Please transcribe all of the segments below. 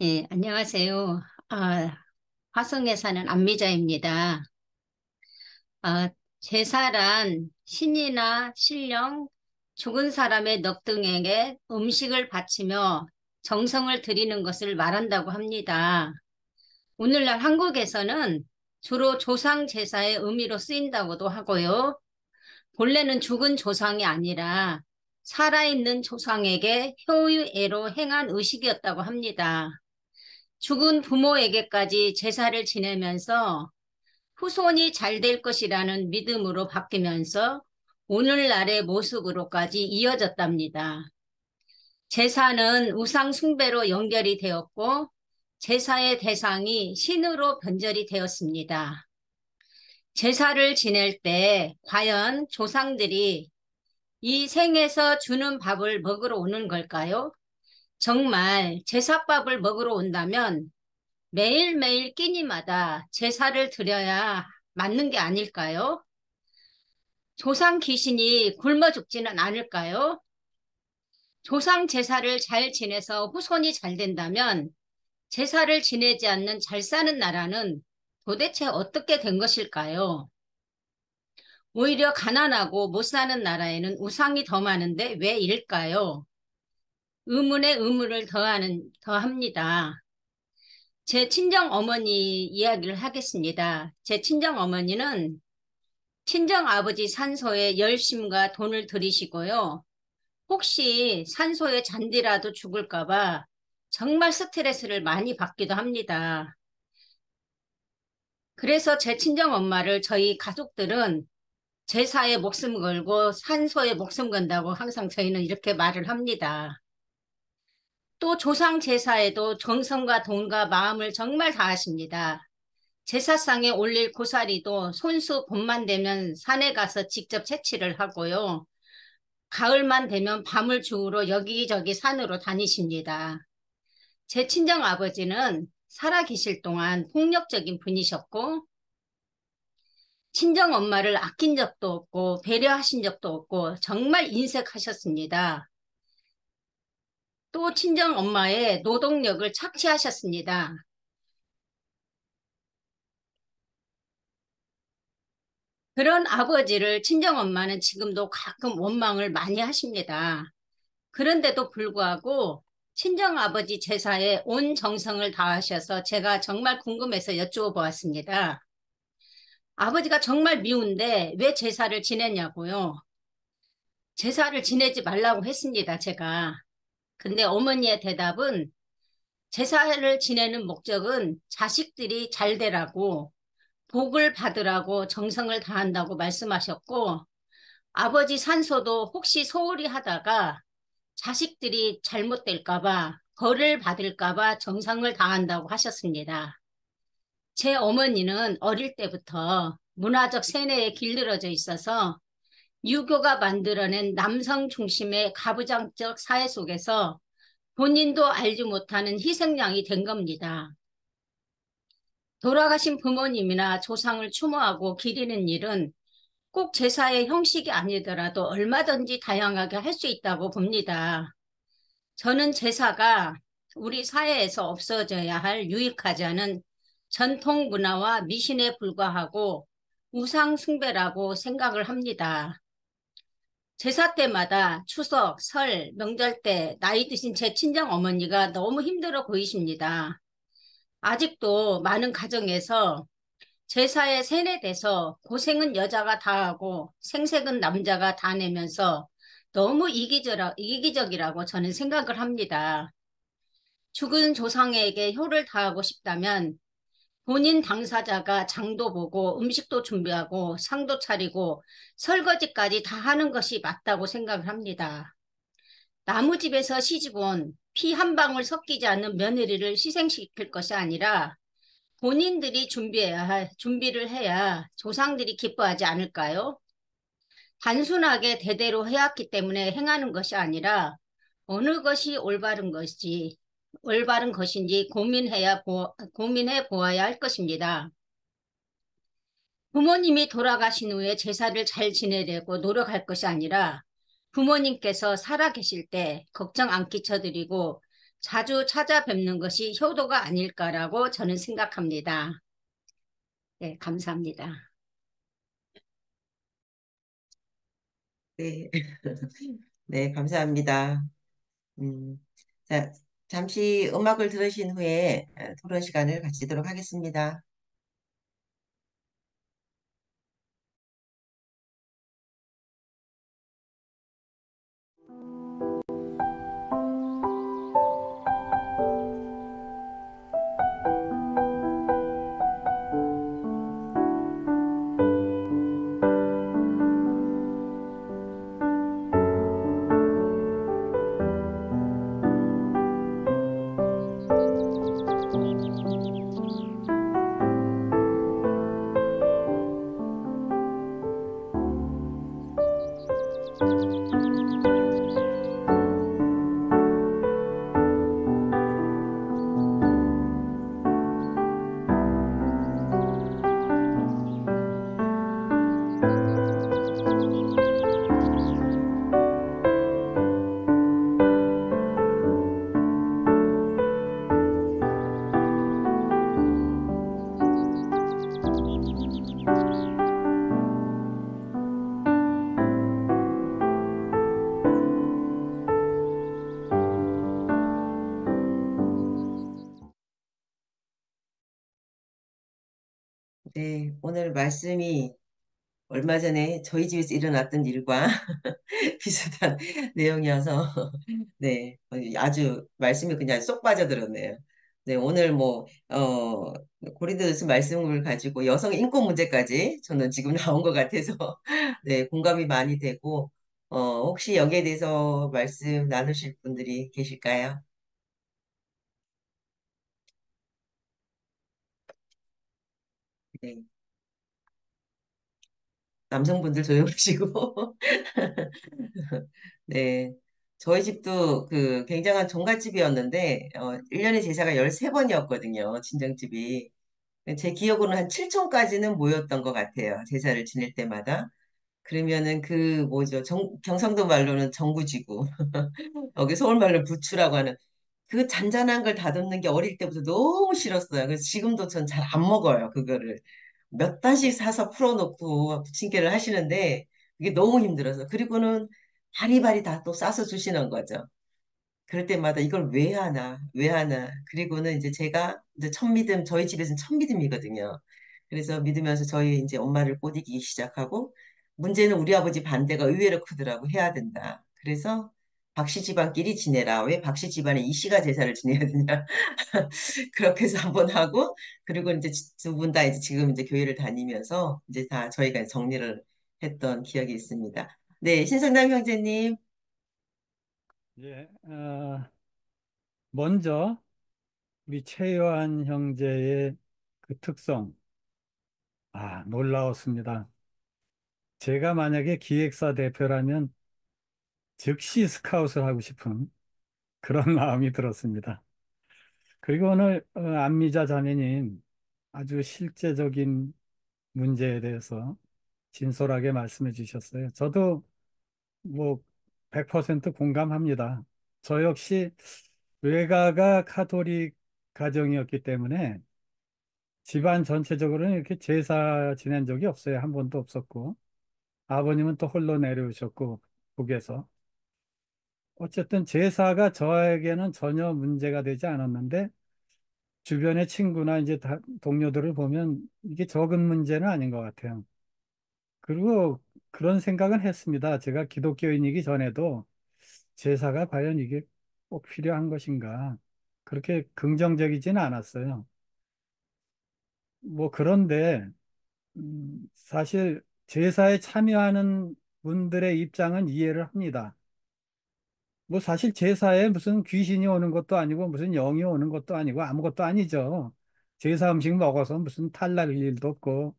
예, 안녕하세요. 화성에 사는 안미자입니다. 제사란 신이나 신령, 죽은 사람의 넋 등에게 음식을 바치며 정성을 드리는 것을 말한다고 합니다. 오늘날 한국에서는 주로 조상 제사의 의미로 쓰인다고도 하고요. 본래는 죽은 조상이 아니라 살아있는 조상에게 효의애로 행한 의식이었다고 합니다. 죽은 부모에게까지 제사를 지내면서 후손이 잘 될 것이라는 믿음으로 바뀌면서 오늘날의 모습으로까지 이어졌답니다. 제사는 우상 숭배로 연결이 되었고 제사의 대상이 신으로 변절이 되었습니다. 제사를 지낼 때 과연 조상들이 이 생에서 주는 밥을 먹으러 오는 걸까요? 정말 제사밥을 먹으러 온다면 매일매일 끼니마다 제사를 드려야 맞는 게 아닐까요? 조상 귀신이 굶어 죽지는 않을까요? 조상 제사를 잘 지내서 후손이 잘 된다면 제사를 지내지 않는 잘 사는 나라는 도대체 어떻게 된 것일까요? 오히려 가난하고 못 사는 나라에는 우상이 더 많은데 왜 일까요? 의문에 의문을 더합니다. 제 친정 어머니 이야기를 하겠습니다. 제 친정 어머니는 친정 아버지 산소에 열심과 돈을 들이시고요. 혹시 산소에 잔디라도 죽을까 봐 정말 스트레스를 많이 받기도 합니다. 그래서 제 친정 엄마를 저희 가족들은 제사에 목숨 걸고 산소에 목숨 건다고 항상 저희는 이렇게 말을 합니다. 또 조상 제사에도 정성과 돈과 마음을 정말 다하십니다. 제사상에 올릴 고사리도 손수 봄만 되면 산에 가서 직접 채취를 하고요. 가을만 되면 밤을 주우러 여기저기 산으로 다니십니다. 제 친정 아버지는 살아 계실 동안 폭력적인 분이셨고, 친정 엄마를 아낀 적도 없고, 배려하신 적도 없고, 정말 인색하셨습니다. 또 친정 엄마의 노동력을 착취하셨습니다. 그런 아버지를 친정 엄마는 지금도 가끔 원망을 많이 하십니다. 그런데도 불구하고 친정아버지 제사에 온 정성을 다하셔서 제가 정말 궁금해서 여쭈어 보았습니다. 아버지가 정말 미운데 왜 제사를 지내냐고요? 제사를 지내지 말라고 했습니다, 제가. 근데 어머니의 대답은 제사를 지내는 목적은 자식들이 잘 되라고, 복을 받으라고 정성을 다한다고 말씀하셨고, 아버지 산소도 혹시 소홀히 하다가 자식들이 잘못될까 봐, 벌을 받을까 봐 정성을 다한다고 하셨습니다. 제 어머니는 어릴 때부터 문화적 세뇌에 길들여져 있어서 유교가 만들어낸 남성 중심의 가부장적 사회 속에서 본인도 알지 못하는 희생양이 된 겁니다. 돌아가신 부모님이나 조상을 추모하고 기리는 일은 꼭 제사의 형식이 아니더라도 얼마든지 다양하게 할 수 있다고 봅니다. 저는 제사가 우리 사회에서 없어져야 할 유익하지 않은 전통 문화와 미신에 불과하고 우상 숭배라고 생각을 합니다. 제사 때마다 추석, 설, 명절 때 나이 드신 제 친정 어머니가 너무 힘들어 보이십니다. 아직도 많은 가정에서 제사에 세뇌돼서 고생은 여자가 다 하고 생색은 남자가 다 내면서 너무 이기적이라고 저는 생각을 합니다. 죽은 조상에게 효를 다하고 싶다면 본인 당사자가 장도 보고 음식도 준비하고 상도 차리고 설거지까지 다 하는 것이 맞다고 생각을 합니다. 나무집에서 시집온 피 한 방울 섞이지 않는 며느리를 희생시킬 것이 아니라 본인들이 준비를 해야 조상들이 기뻐하지 않을까요? 단순하게 대대로 해왔기 때문에 행하는 것이 아니라 어느 것이 올바른 것인지 고민해 보아야 할 것입니다. 부모님이 돌아가신 후에 제사를 잘 지내려고 노력할 것이 아니라 부모님께서 살아 계실 때 걱정 안 끼쳐드리고 자주 찾아뵙는 것이 효도가 아닐까라고 저는 생각합니다. 네, 감사합니다. 네. 네, 감사합니다. 음, 자, 잠시 음악을 들으신 후에 토론 시간을 가지도록 하겠습니다. 네, 오늘 말씀이 얼마 전에 저희 집에서 일어났던 일과 비슷한 내용이어서 네, 아주 말씀이 그냥 쏙 빠져들었네요. 네, 오늘 고린도전서 말씀을 가지고 여성 인권 문제까지 저는 지금 나온 것 같아서 네, 공감이 많이 되고 혹시 여기에 대해서 말씀 나누실 분들이 계실까요? 네, 남성분들 조용하시고 네. 저희 집도 그 굉장한 종갓집이었는데, 1년에 제사가 13번이었거든요, 친정집이. 제 기억으로는 한 7촌까지는 모였던 것 같아요, 제사를 지낼 때마다. 그러면은 뭐죠, 경상도 말로는 정구지구, 여기 서울 말로 부추라고 하는 그 잔잔한 걸 다듬는 게 어릴 때부터 너무 싫었어요. 그래서 지금도 전 잘 안 먹어요, 그거를. 몇 단씩 사서 풀어놓고 부침개를 하시는데, 그게 너무 힘들어서. 그리고는 바리바리 다 또 싸서 주시는 거죠. 그럴 때마다 이걸 왜 하나, 왜 하나. 그리고는 이제 제가 이제 첫 믿음, 저희 집에서는 첫 믿음이거든요. 그래서 믿으면서 저희 이제 엄마를 꼬드기기 시작하고, 문제는 우리 아버지 반대가 의외로 크더라고, 해야 된다. 그래서 박씨 집안끼리 지내라. 왜 박씨 집안에 이 씨가 제사를 지내야 되냐. 그렇게 해서 한번 하고, 그리고 이제 두 분 다 이제 지금 이제 교회를 다니면서 이제 다 저희가 정리를 했던 기억이 있습니다. 네, 신성남 형제님. 예, 먼저 우리 최요한 형제의 그 특성, 놀라웠습니다. 제가 만약에 기획사 대표라면 즉시 스카웃을 하고 싶은 그런 마음이 들었습니다. 그리고 오늘 안미자 자매님 아주 실제적인 문제에 대해서 진솔하게 말씀해 주셨어요. 저도 뭐 100% 공감합니다. 저 역시 외가가 카톨릭 가정이었기 때문에 집안 전체적으로는 이렇게 제사 지낸 적이 없어요. 한 번도 없었고. 아버님은 또 홀로 내려오셨고, 북에서. 어쨌든 제사가 저에게는 전혀 문제가 되지 않았는데, 주변의 친구나 이제 동료들을 보면 이게 적은 문제는 아닌 것 같아요. 그리고 그런 생각은 했습니다. 제가 기독교인이기 전에도 제사가 과연 이게 꼭 필요한 것인가. 그렇게 긍정적이지는 않았어요. 뭐 그런데 사실 제사에 참여하는 분들의 입장은 이해를 합니다. 뭐 사실 제사에 무슨 귀신이 오는 것도 아니고 무슨 영이 오는 것도 아니고 아무것도 아니죠. 제사 음식 먹어서 무슨 탈날 일도 없고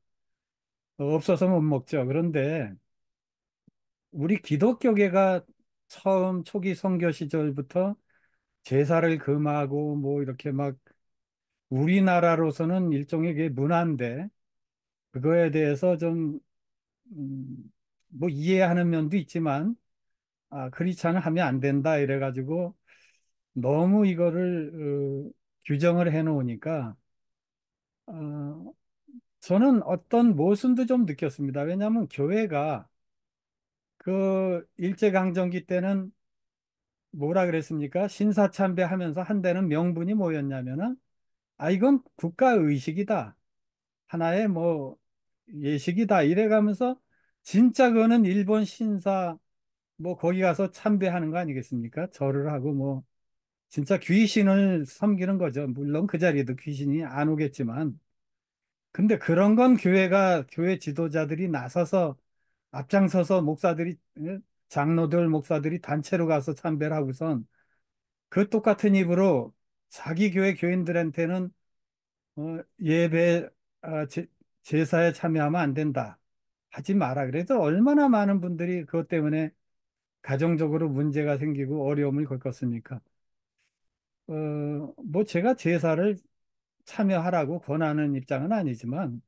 없어서 못 먹죠. 그런데 우리 기독교계가 처음 초기 선교 시절부터 제사를 금하고 뭐 이렇게 막 우리나라로서는 일종의 게 문화인데 그거에 대해서 좀 뭐 이해하는 면도 있지만 그렇지 않으면 하면 안 된다 이래가지고 너무 이거를 규정을 해 놓으니까 어, 저는 어떤 모순도 좀 느꼈습니다. 왜냐하면 교회가 그 일제강점기 때는 뭐라 그랬습니까? 신사참배하면서 한때는 명분이 뭐였냐면은 이건 국가의식이다. 하나의 뭐 예식이다. 이래가면서 진짜 그거는 일본 신사 뭐 거기 가서 참배하는 거 아니겠습니까? 절을 하고 뭐 진짜 귀신을 섬기는 거죠. 물론 그 자리에도 귀신이 안 오겠지만. 근데 그런 건 교회가 교회 지도자들이 나서서 앞장서서 목사들이 장로들 목사들이 단체로 가서 참배를 하고선 그 똑같은 입으로 자기 교회 교인들한테는 예배 제사에 참여하면 안 된다. 하지 마라. 그래서 얼마나 많은 분들이 그것 때문에 가정적으로 문제가 생기고 어려움을 겪었습니까? 뭐 제가 제사를 참여하라고 권하는 입장은 아니지만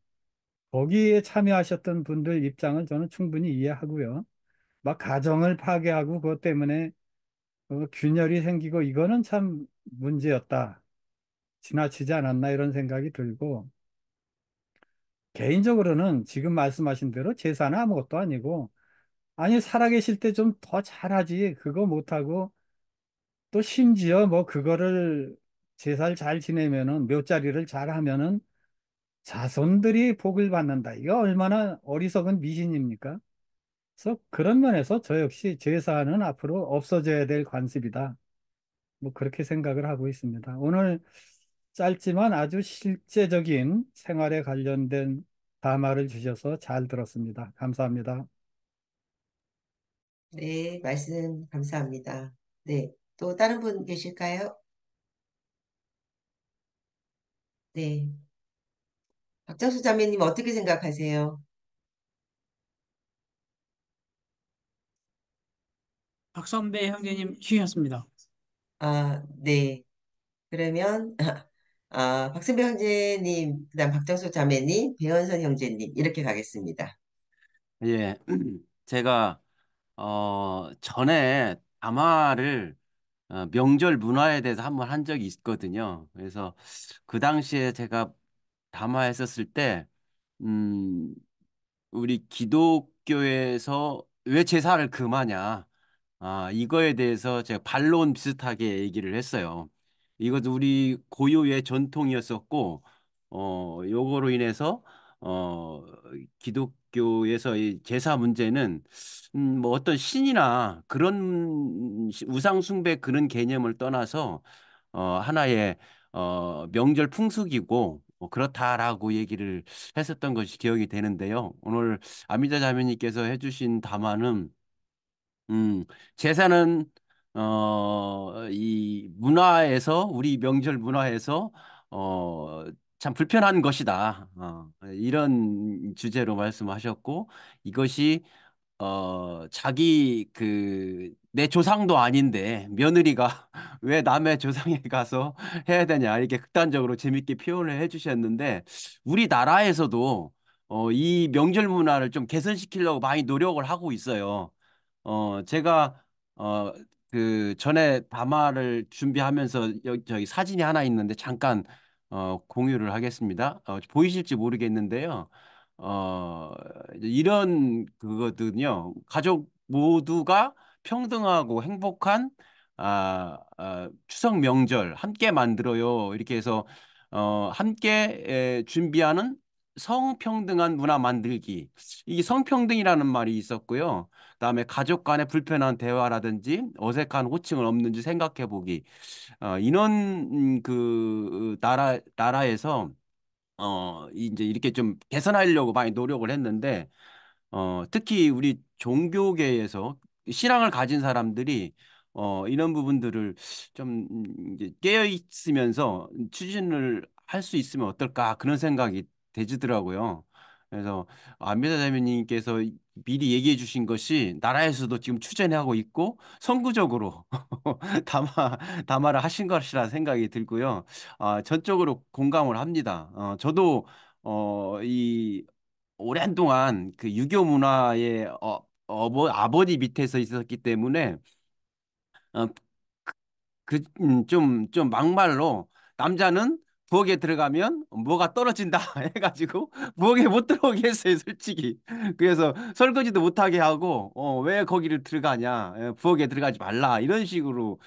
거기에 참여하셨던 분들 입장을 저는 충분히 이해하고요. 막 가정을 파괴하고 그것 때문에 균열이 생기고 이거는 참 문제였다. 지나치지 않았나 이런 생각이 들고 개인적으로는 지금 말씀하신 대로 제사는 아무것도 아니고 아니 살아계실 때 좀 더 잘하지 그거 못하고 또 심지어 뭐 그거를 제사를 잘 지내면은 묘자리를 잘 하면은 자손들이 복을 받는다. 이거 얼마나 어리석은 미신입니까? 그래서 그런 면에서 저 역시 제사는 앞으로 없어져야 될 관습이다. 뭐 그렇게 생각을 하고 있습니다. 오늘 짧지만 아주 실제적인 생활에 관련된 담화를 주셔서 잘 들었습니다. 감사합니다. 네, 말씀 감사합니다. 네, 또 다른 분 계실까요? 네, 박정수 자매님 어떻게 생각하세요? 박선배 형제님 휴였습니다. 네. 그러면 박승배 형제님, 그다음 박정수 자매님, 배현선 형제님 이렇게 가겠습니다. 예, 제가 전에 담화를 명절 문화에 대해서 한번 한 적이 있거든요. 그래서 그 당시에 제가 담화했었을 때 음, 우리 기독교에서 왜 제사를 금하냐? 이거에 대해서 제가 반론 비슷하게 얘기를 했어요. 이것도 우리 고유의 전통이었었고, 요거로 인해서, 어, 기독교에서 이 제사 문제는, 뭐 어떤 신이나 그런 우상숭배 그런 개념을 떠나서, 하나의, 명절 풍습이고, 뭐 그렇다라고 얘기를 했었던 것이 기억이 되는데요. 오늘 아미자 자매님께서 해주신 담화는 음, 제사는 이 문화에서 우리 명절 문화에서 어, 참 불편한 것이다. 이런 주제로 말씀하셨고 이것이 자기 내 조상도 아닌데 며느리가 왜 남의 조상에 가서 해야 되냐 이렇게 극단적으로 재밌게 표현을 해주셨는데 우리나라에서도 이 명절 문화를 좀 개선시키려고 많이 노력을 하고 있어요. 제가 어, 그 전에 담화를 준비하면서 저기 사진이 하나 있는데 잠깐 공유를 하겠습니다. 보이실지 모르겠는데요. 어, 이런 그거든요. 가족 모두가 평등하고 행복한 추석 명절 함께 만들어요. 이렇게 해서 함께 준비하는 성평등한 문화 만들기. 이 성평등이라는 말이 있었고요. 그다음에 가족 간의 불편한 대화라든지 어색한 호칭은 없는지 생각해 보기. 이런 그 나라에서 이제 이렇게 좀 개선하려고 많이 노력을 했는데 특히 우리 종교계에서 신앙을 가진 사람들이 이런 부분들을 좀 이제 깨어 있으면서 추진을 할 수 있으면 어떨까 그런 생각이 되지더라고요. 그래서 안배사 자매님께서 미리 얘기해 주신 것이 나라에서도 지금 추진하고 있고 선구적으로 담화를 하신 것이라 생각이 들고요. 전적으로 공감을 합니다. 저도 이 오랜 동안 그 유교 문화의 아버지 밑에서 있었기 때문에 어, 좀 막말로 남자는 부엌에 들어가면 뭐가 떨어진다 해가지고 부엌에 못 들어오게 했어요, 솔직히. 그래서 설거지도 못하게 하고, 왜 거기를 들어가냐, 부엌에 들어가지 말라, 이런 식으로,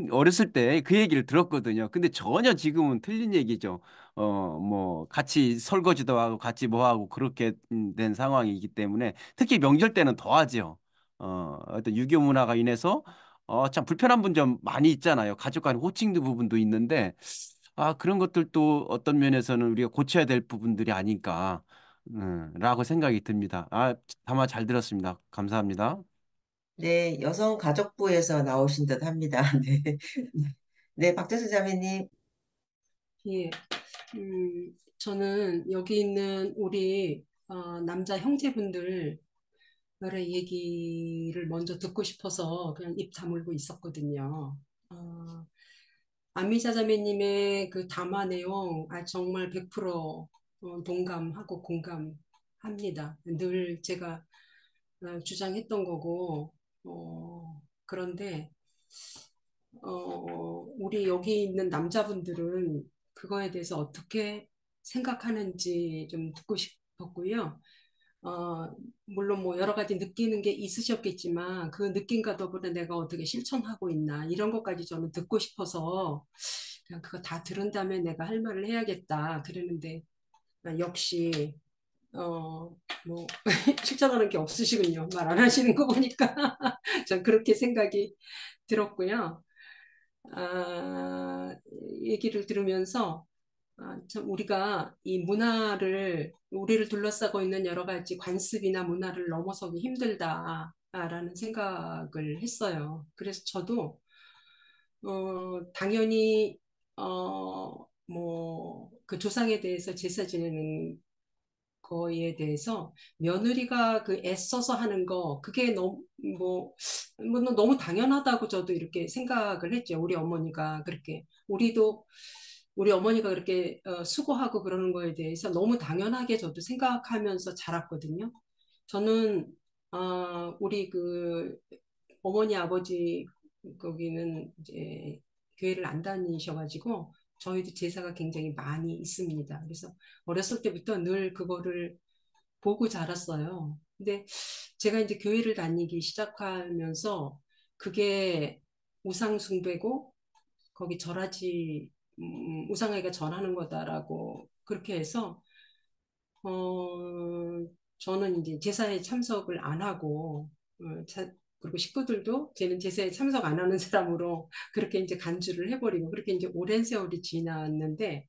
어렸을 때 그 얘기를 들었거든요. 근데 전혀 지금은 틀린 얘기죠. 뭐, 같이 설거지도 하고 같이 뭐 하고 그렇게 된 상황이기 때문에 특히 명절 때는 더 하죠. 어떤 유교 문화가 인해서 참 불편한 분 좀 많이 있잖아요. 가족 간 호칭도 부분도 있는데, 그런 것들도 어떤 면에서는 우리가 고쳐야 될 부분들이 아닐까, 라고 생각이 듭니다. 다마 잘 들었습니다. 감사합니다. 네, 여성가족부에서 나오신 듯 합니다. 네. 네, 박재수 자매님. 예, 저는 여기 있는 우리 남자 형제분들 여러 얘기를 먼저 듣고 싶어서 그냥 입 다물고 있었거든요. 안미자 자매님의 그 담화 내용 정말 100% 동감하고 공감합니다. 늘 제가 주장했던 거고 그런데 우리 여기 있는 남자분들은 그거에 대해서 어떻게 생각하는지 좀 듣고 싶었고요. 물론 뭐 여러 가지 느끼는 게 있으셨겠지만 그 느낌과 더불어 내가 어떻게 실천하고 있나 이런 것까지 저는 듣고 싶어서 그냥 그거 다 들은 다음에 내가 할 말을 해야겠다 그랬는데 역시 뭐 실천하는 게 없으시군요. 말 안 하시는 거 보니까 전 그렇게 생각이 들었고요. 아, 얘기를 들으면서 참 우리가 이 문화를 우리를 둘러싸고 있는 여러 가지 관습이나 문화를 넘어서기 힘들다라는 생각을 했어요. 그래서 저도 당연히 뭐 그 조상에 대해서 제사 지내는 거에 대해서 며느리가 그 애써서 하는 거 그게 너무 뭐 너무 당연하다고 저도 이렇게 생각을 했죠. 우리 어머니가 그렇게 우리 어머니가 그렇게 수고하고 그러는 거에 대해서 너무 당연하게 저도 생각하면서 자랐거든요. 저는 우리 그 어머니 아버지 거기는 이제 교회를 안 다니셔가지고 저희도 제사가 굉장히 많이 있습니다. 그래서 어렸을 때부터 늘 그거를 보고 자랐어요. 근데 제가 이제 교회를 다니기 시작하면서 그게 우상숭배고 거기 절하지 우상에게 절하는 거다라고 그렇게 해서 저는 이제 제사에 참석을 안 하고 그리고 식구들도 쟤는 제사에 참석 안 하는 사람으로 그렇게 이제 간주를 해버리고 그렇게 이제 오랜 세월이 지났는데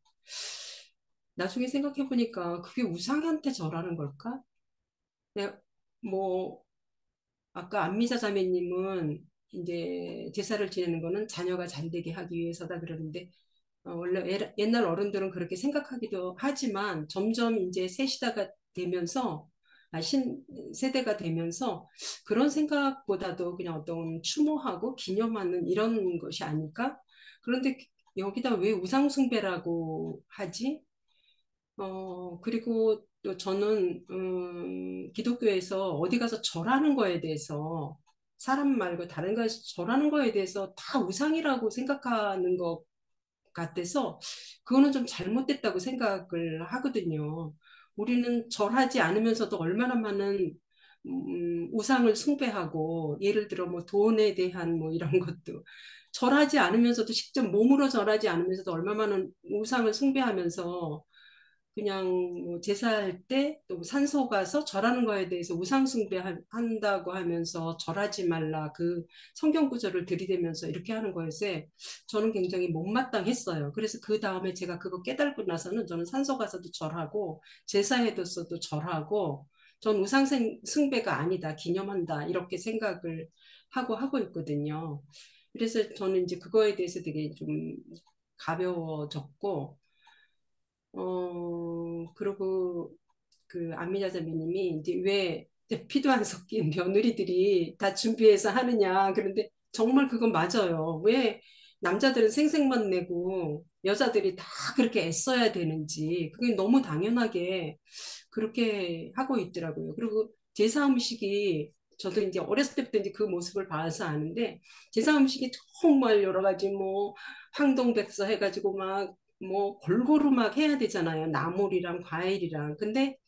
나중에 생각해 보니까 그게 우상한테 절하는 걸까? 네, 뭐 아까 안미자 자매님은 이제 제사를 지내는 거는 자녀가 잘 되게 하기 위해서다 그러는데 원래 옛날 어른들은 그렇게 생각하기도 하지만 점점 이제 새 시대가 되면서 신 세대가 되면서 그런 생각보다도 그냥 어떤 추모하고 기념하는 이런 것이 아닐까? 그런데 여기다 왜 우상숭배라고 하지? 그리고 또 저는, 기독교에서 어디 가서 절하는 거에 대해서, 사람 말고 다른 가서 절하는 거에 대해서 다 우상이라고 생각하는 것 같아서, 그거는 좀 잘못됐다고 생각을 하거든요. 우리는 절하지 않으면서도 얼마나 많은, 우상을 숭배하고, 예를 들어 뭐 돈에 대한 뭐 이런 것도, 절하지 않으면서도 직접 몸으로 절하지 않으면서도 얼마나 많은 우상을 숭배하면서 그냥 뭐 제사할 때 또 산소 가서 절하는 거에 대해서 우상숭배한다고 하면서 절하지 말라 그 성경 구절을 들이대면서 이렇게 하는 것에 저는 굉장히 못마땅했어요. 그래서 그 다음에 제가 그거 깨달고 나서는 저는 산소 가서도 절하고 제사에서도 절하고 전 우상숭배가 아니다 기념한다 이렇게 생각을 하고 있거든요. 그래서 저는 이제 그거에 대해서 되게 좀 가벼워졌고 그리고 그 안미자 자매님이 이제 왜 피도 안 섞인 며느리들이 다 준비해서 하느냐. 그런데 정말 그건 맞아요. 왜 남자들은 생색만 내고 여자들이 다 그렇게 애써야 되는지 그게 너무 당연하게 그렇게 하고 있더라고요. 그리고 제사 음식이 저도 이제 어렸을 때부터 이제 그 모습을 봐서 아는데 제사 음식이 정말 여러 가지 뭐 황동백서 해가지고 막 뭐 골고루 막 해야 되잖아요. 나물이랑 과일이랑. 근데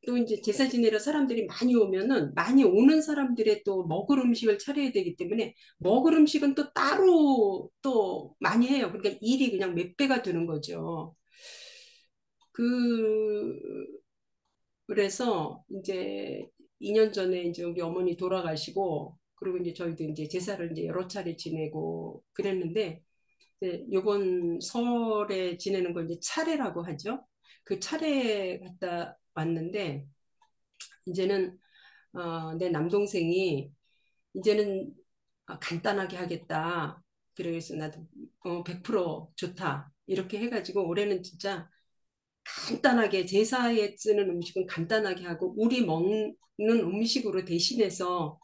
또 이제 제사 지내러 사람들이 많이 오면은 많이 오는 사람들의 또 먹을 음식을 차려야 되기 때문에 먹을 음식은 또 따로 또 많이 해요. 그러니까 일이 그냥 몇 배가 되는 거죠. 그 그래서 이제 2년 전에 이제 우리 어머니 돌아가시고 그리고 이제 저희도 이제 제사를 이제 여러 차례 지내고 그랬는데 이제 요번 설에 지내는 걸 이제 차례라고 하죠. 그 차례 갔다 왔는데 이제는 내 남동생이 이제는 간단하게 하겠다. 그래서 나도 100% 좋다. 이렇게 해가지고 올해는 진짜 간단하게 제사에 쓰는 음식은 간단하게 하고 우리 먹는 음식으로 대신해서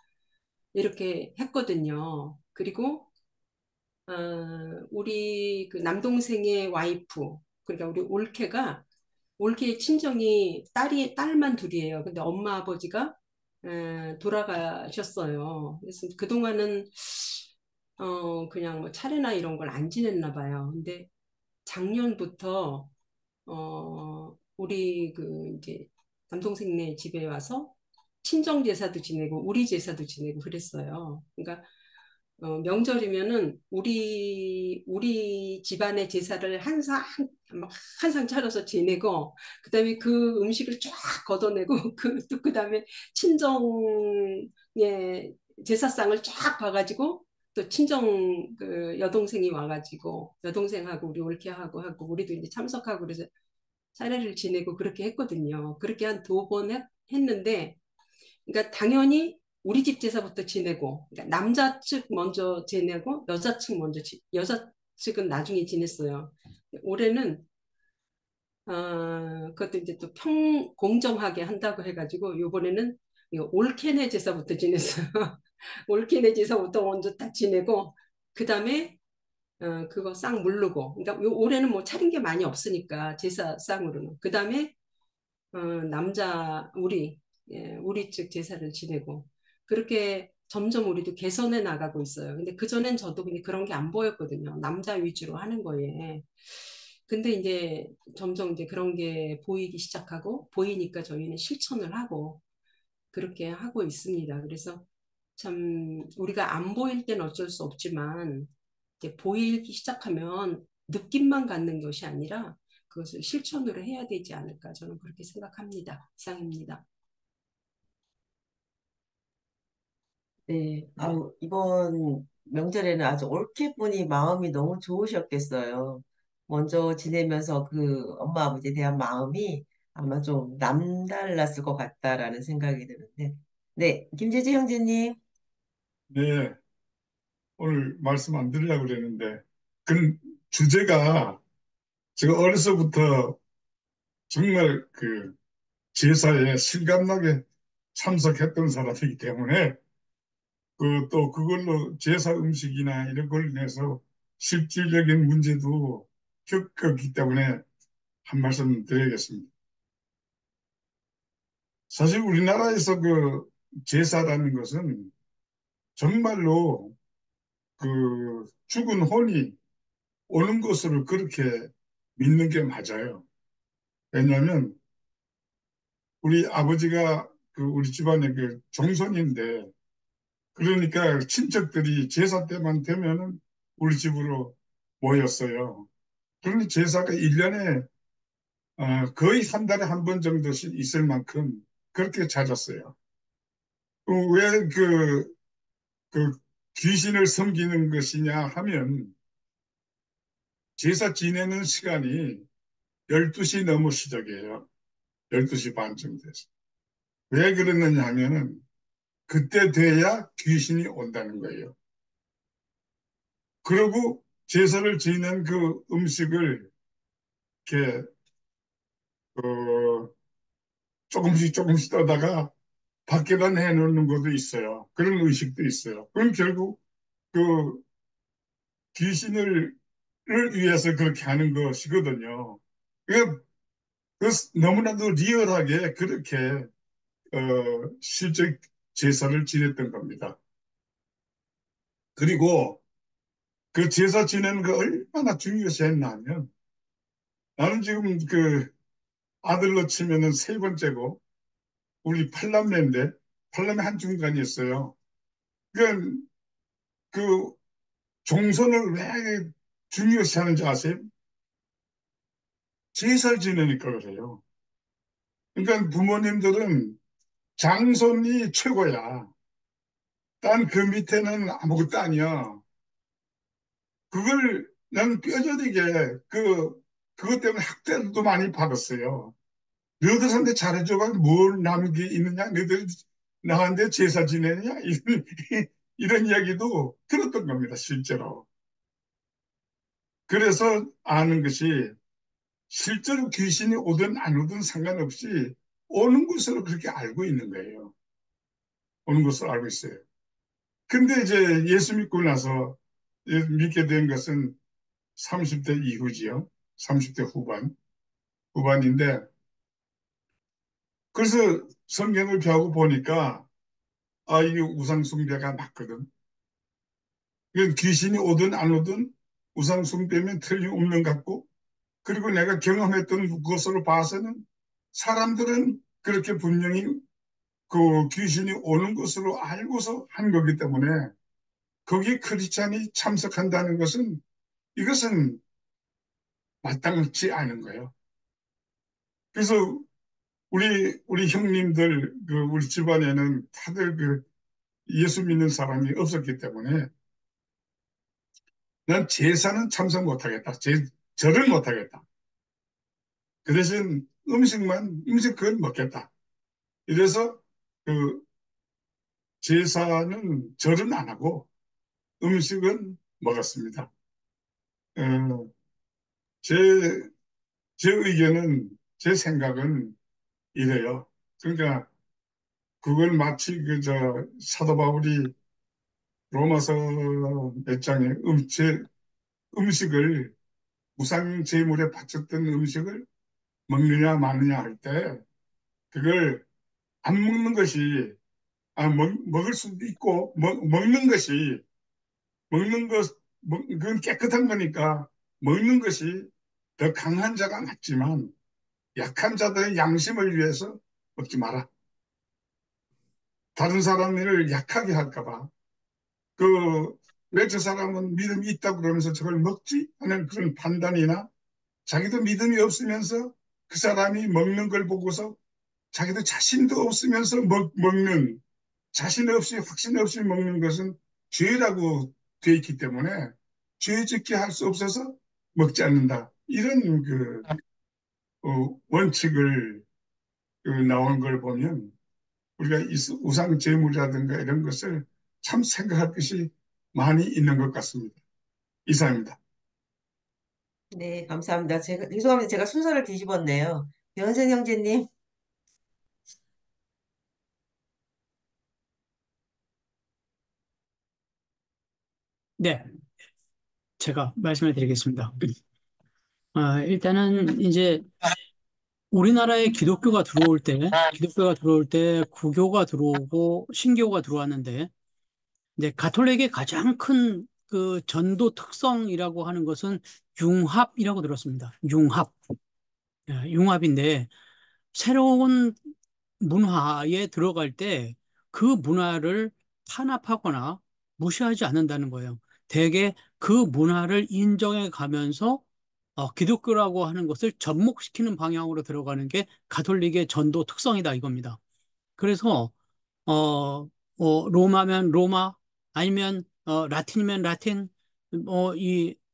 이렇게 했거든요. 그리고 우리 그 남동생의 와이프 그러니까 우리 올케의 친정이 딸만 둘이에요. 근데 엄마 아버지가 돌아가셨어요. 그래서 그동안은 그냥 뭐 차례나 이런 걸 안 지냈나 봐요. 근데 작년부터 우리 그 이제 남동생네 집에 와서 친정 제사도 지내고 우리 제사도 지내고 그랬어요. 그러니까 명절이면은 우리 집안의 제사를 한 상 차려서 지내고 그다음에 그 음식을 쫙 걷어내고 또 그다음에 친정의 제사상을 쫙 봐가지고 또 친정 그 여동생이 와가지고 여동생하고 우리 올케하고 하고 우리도 이제 참석하고 그래서 차례를 지내고 그렇게 했거든요. 그렇게 한 2번 했는데 그러니까 당연히 우리 집 제사부터 지내고 그러니까 남자 측 먼저 지내고 여자 측은 나중에 지냈어요. 올해는 그것도 이제 또 공정하게 한다고 해가지고 요번에는 올케네 제사부터 지냈어요. 올케네 제사부터 먼저 딱 지내고 그 다음에 그거 싹 물르고 그러니까 올해는 뭐 차린 게 많이 없으니까 제사상으로는 그 다음에 남자 우리 측 제사를 지내고 그렇게 점점 우리도 개선해 나가고 있어요. 근데 그전엔 저도 그냥 그런 게 안 보였거든요. 남자 위주로 하는 거에. 근데 이제 점점 이제 그런 게 보이기 시작하고 보이니까 저희는 실천을 하고 그렇게 하고 있습니다. 그래서 참 우리가 안 보일 땐 어쩔 수 없지만 이제 보이기 시작하면 느낌만 갖는 것이 아니라 그것을 실천으로 해야 되지 않을까 저는 그렇게 생각합니다. 이상입니다. 네, 이번 명절에는 아주 올케분이 마음이 너무 좋으셨겠어요. 먼저 지내면서 그 엄마 아버지에 대한 마음이 아마 좀 남달랐을 것 같다라는 생각이 드는데. 네, 김재지 형제님. 네, 오늘 말씀 안 드리려고 그랬는데, 그 주제가 제가 어려서부터 정말 그 제사에 실감나게 참석했던 사람이기 때문에, 또 그걸로 제사 음식이나 이런 걸로 인해서 실질적인 문제도 겪었기 때문에 한 말씀 드리겠습니다. 사실 우리나라에서 그 제사라는 것은 정말로 그 죽은 혼이 오는 것으로 그렇게 믿는 게 맞아요. 왜냐하면 우리 아버지가 그 우리 집안의 그 종손인데 그러니까 친척들이 제사 때만 되면은 우리 집으로 모였어요. 그러니 제사가 1년에 거의 한 달에 한 번 정도씩 있을 만큼 그렇게 잦았어요. 왜 그 귀신을 섬기는 것이냐 하면 제사 지내는 시간이 12시 넘어 시작이에요. 12시 반쯤 돼서. 왜 그러느냐 하면은 그때 돼야 귀신이 온다는 거예요. 그리고 제사를 지낸 그 음식을 이렇게 어, 조금씩 떠다가 밖에다 내놓는 것도 있어요. 그런 의식도 있어요. 그럼 결국 그 귀신을 위해서 그렇게 하는 것이거든요. 그, 너무나도 리얼하게 그렇게 실제 제사를 지냈던 겁니다. 그리고 그 제사 지내는 거 얼마나 중요시 했나 하면 나는 지금 그 아들로 치면은 세 번째고 우리 팔남매인데 팔남매 한 중간이었어요. 그러니까 그 종손을 왜 중요시 하는지 아세요? 제사를 지내니까 그래요. 그러니까 부모님들은 장손이 최고야. 딴 그 밑에는 아무것도 아니야. 그걸 난 뼈저리게 그것 때문에 학대도 많이 받았어요. 너희들한테 잘해줘가 뭘 남은 게 있느냐? 너희들 나한테 제사 지내냐? 이런 이야기도 들었던 겁니다, 실제로. 그래서 아는 것이 실제로 귀신이 오든 안 오든 상관없이 오는 것으로 그렇게 알고 있는 거예요. 오는 것으로 알고 있어요. 근데 이제 예수 믿고 나서 믿게 된 것은 30대 이후지요. 30대 후반인데, 그래서 성경을 펴고 보니까, 아, 이게 우상숭배가 맞거든. 그 귀신이 오든 안 오든 우상숭배면 틀림없는 것 같고, 그리고 내가 경험했던 것으로 봐서는 사람들은 그렇게 분명히 그 귀신이 오는 것으로 알고서 한 거기 때문에 거기에 크리스찬이 참석한다는 것은 이것은 마땅치 않은 거예요. 그래서 우리 형님들, 우리 집안에는 다들 예수 믿는 사람이 없었기 때문에 난 제사는 참석 못하겠다. 절을 못하겠다. 그 대신 음식 그건 먹겠다. 이래서 그 제사는 절은 안 하고 음식은 먹었습니다. 어, 제, 제 의견은, 제 생각은 이래요. 그러니까 그걸 마치 사도 바울이 로마서 몇 장에 음식을 우상 제물에 바쳤던 음식을 먹느냐 마느냐 할 때 그걸 안 먹는 것이 먹을 수도 있고 먹는 것이 그건 깨끗한 거니까 먹는 것이 더 강한 자가 낫지만 약한 자들의 양심을 위해서 먹지 마라. 다른 사람을 약하게 할까 봐. 왜 저 사람은 믿음이 있다고 그러면서 저걸 먹지? 하는 그런 판단이나 자기도 믿음이 없으면서 그 사람이 먹는 걸 보고서 자기도 자신도 없으면서 먹는 자신 없이 확신 없이 먹는 것은 죄라고 돼 있기 때문에 죄 짓게 할 수 없어서 먹지 않는다. 이런 원칙을 나오는 걸 보면 우리가 우상 제물이라든가 이런 것을 참 생각할 것이 많이 있는 것 같습니다. 이상입니다. 네, 감사합니다. 죄송합니다. 제가 순서를 뒤집었네요. 변선 형제님. 네, 제가 말씀을 드리겠습니다. 일단은 이제 우리나라에 기독교가 들어올 때 구교가 들어오고 신교가 들어왔는데, 이제 가톨릭의 가장 큰 그 전도 특성이라고 하는 것은 융합이라고 들었습니다. 융합인데 새로운 문화에 들어갈 때 그 문화를 탄압하거나 무시하지 않는다는 거예요. 대개 그 문화를 인정해 가면서 기독교라고 하는 것을 접목시키는 방향으로 들어가는 게 가톨릭의 전도 특성이다 이겁니다. 그래서 로마면 로마, 아니면 라틴이면 라틴,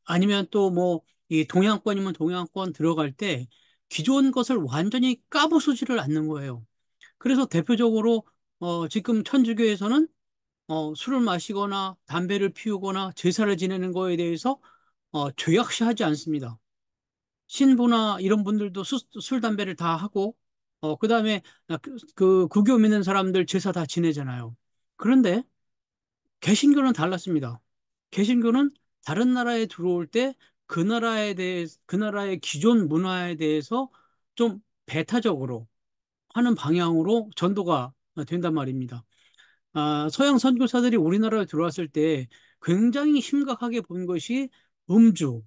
아니면 또 뭐 이 동양권이면 동양권 들어갈 때 기존 것을 완전히 까부수지를 않는 거예요. 그래서 대표적으로 지금 천주교에서는 술을 마시거나 담배를 피우거나 제사를 지내는 거에 대해서 죄악시하지 않습니다. 신부나 이런 분들도 술, 담배를 다 하고, 그 다음에 그 구교 믿는 사람들 제사 다 지내잖아요. 그런데 개신교는 달랐습니다. 개신교는 다른 나라에 들어올 때 그 나라에 대해, 그 나라의 기존 문화에 대해서 좀 배타적으로 하는 방향으로 전도가 된단 말입니다. 서양 선교사들이 우리나라에 들어왔을 때 굉장히 심각하게 본 것이 음주,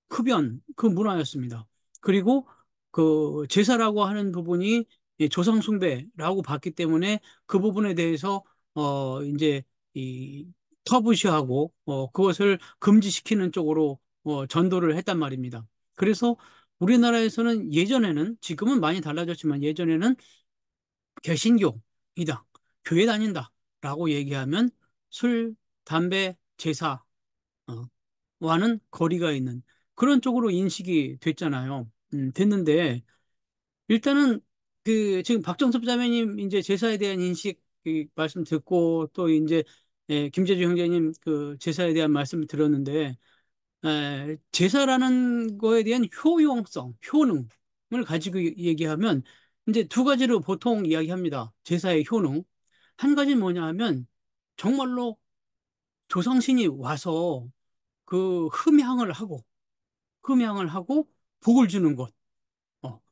흡연, 그 문화였습니다. 그리고 그 제사라고 하는 부분이 조상 숭배라고 봤기 때문에 그 부분에 대해서 이제 이 터부시하고 그것을 금지시키는 쪽으로 전도를 했단 말입니다. 그래서 우리나라에서는 예전에는, 지금은 많이 달라졌지만 예전에는 개신교이다, 교회 다닌다라고 얘기하면 술, 담배, 제사 와는 거리가 있는 그런 쪽으로 인식이 됐잖아요. 됐는데 일단은 그 지금 박정섭 자매님 이제 제사에 대한 인식 그 말씀 듣고 또 이제 김재주 형제님 그 제사에 대한 말씀을 들었는데 제사라는 거에 대한 효용성, 효능을 가지고 얘기하면 이제 두 가지로 보통 이야기합니다. 제사의 효능. 한 가지는 뭐냐 하면 정말로 조상신이 와서 그 흠양을 하고 복을 주는 것.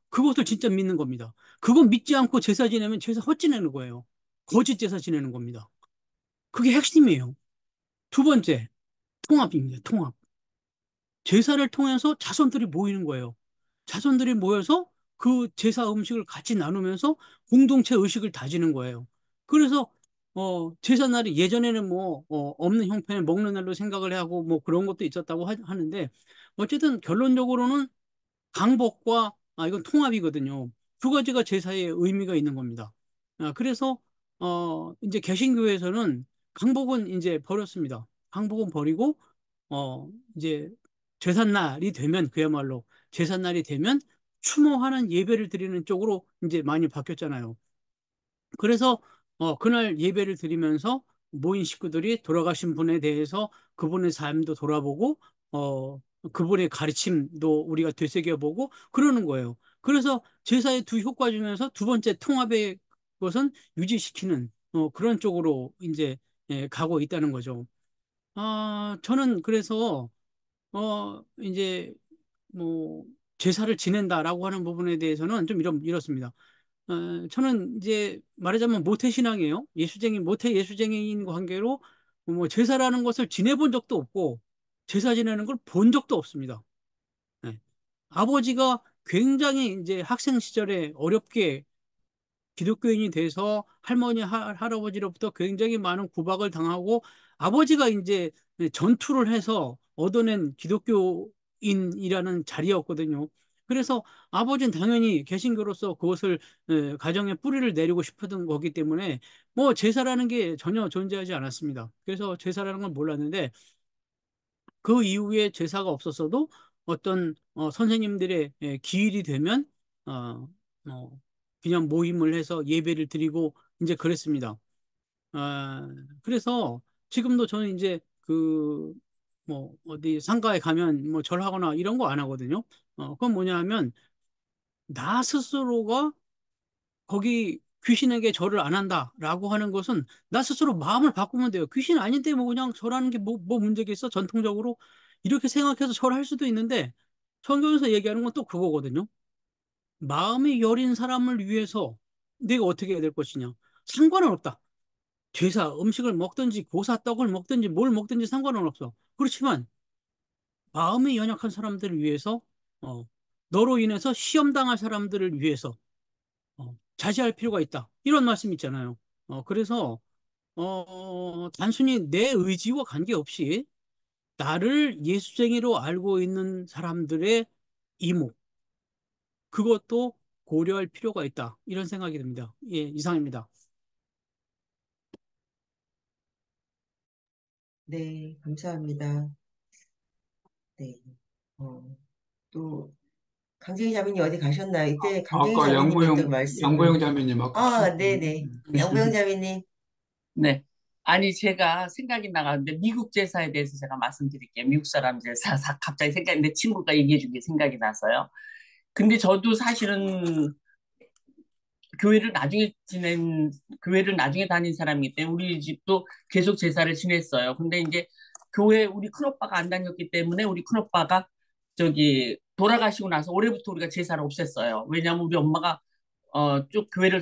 그것을 진짜 믿는 겁니다. 그거 믿지 않고 제사 지내면 제사 헛지내는 거예요. 거짓 제사 지내는 겁니다. 그게 핵심이에요. 두 번째, 통합입니다. 통합. 제사를 통해서 자손들이 모이는 거예요. 자손들이 모여서 그 제사 음식을 같이 나누면서 공동체 의식을 다지는 거예요. 그래서 제사 날이 예전에는 뭐 없는 형편에 먹는 날로 생각을 하고 뭐 그런 것도 있었다고 하는데 어쨌든 결론적으로는 강복과 이건 통합이거든요. 두 가지가 제사의 의미가 있는 겁니다. 그래서 이제 개신교에서는 강복은 이제 버렸습니다. 강복은 버리고 이제 제삿날이 되면 그야말로 제삿날이 되면 추모하는 예배를 드리는 쪽으로 이제 많이 바뀌었잖아요. 그래서 그날 예배를 드리면서 모인 식구들이 돌아가신 분에 대해서 그분의 삶도 돌아보고 그분의 가르침도 우리가 되새겨보고 그러는 거예요. 그래서 제사의 두 효과 중에서 두 번째 통합의 것은 유지시키는 그런 쪽으로 이제 가고 있다는 거죠. 저는 그래서 이제 뭐 제사를 지낸다라고 하는 부분에 대해서는 좀 이렇습니다. 저는 이제 말하자면 모태신앙이에요. 모태 예수쟁이인 관계로 뭐 제사라는 것을 지내본 적도 없고 제사 지내는 걸 본 적도 없습니다. 네. 아버지가 굉장히 이제 학생 시절에 어렵게 기독교인이 돼서 할머니, 할아버지로부터 굉장히 많은 구박을 당하고 아버지가 이제 전투를 해서 얻어낸 기독교인이라는 자리였거든요. 그래서 아버지는 당연히 개신교로서 그것을 가정에 뿌리를 내리고 싶었던 거기 때문에 뭐 제사라는 게 전혀 존재하지 않았습니다. 그래서 제사라는 걸 몰랐는데 그 이후에 제사가 없었어도 어떤 선생님들의 기일이 되면 어, 어, 그냥 모임을 해서 예배를 드리고 이제 그랬습니다. 그래서 지금도 저는 이제 그 뭐 어디 상가에 가면 뭐 절하거나 이런 거 안 하거든요. 그건 뭐냐 하면 나 스스로가 거기 귀신에게 절을 안 한다라고 하는 것은 나 스스로 마음을 바꾸면 돼요. 귀신 아닌데 뭐 그냥 절하는 게 뭐 문제가 있어? 전통적으로 이렇게 생각해서 절할 수도 있는데 성경에서 얘기하는 건 또 그거거든요. 마음이 여린 사람을 위해서 내가 어떻게 해야 될 것이냐. 상관은 없다. 제사, 음식을 먹든지 고사떡을 먹든지 뭘 먹든지 상관은 없어. 그렇지만 마음이 연약한 사람들을 위해서 너로 인해서 시험 당할 사람들을 위해서 자제할 필요가 있다. 이런 말씀 있잖아요. 그래서 단순히 내 의지와 관계없이 나를 예수쟁이로 알고 있는 사람들의 이목, 그것도 고려할 필요가 있다. 이런 생각이 듭니다. 예, 이상입니다. 네, 감사합니다. 네. 또 강재희 자매님 어디 가셨나요? 이때 강재희 아까 자매님의 또 말씀을 양보영 자매님 아까 네네. 양보영 자매님. 네. 아니, 제가 생각이 나가는데, 미국 제사에 대해서 제가 말씀드릴게요. 미국 사람 제사, 갑자기 내 친구가 얘기해 준 게 생각이 나서요. 근데 저도 사실은 교회를 나중에 교회를 나중에 다닌 사람이기 때문에 우리 집도 계속 제사를 지냈어요. 근데 이제 교회 우리 큰오빠가 안 다녔기 때문에 우리 큰오빠가 돌아가시고 나서 올해부터 우리가 제사를 없앴어요. 왜냐하면 우리 엄마가 쭉 교회를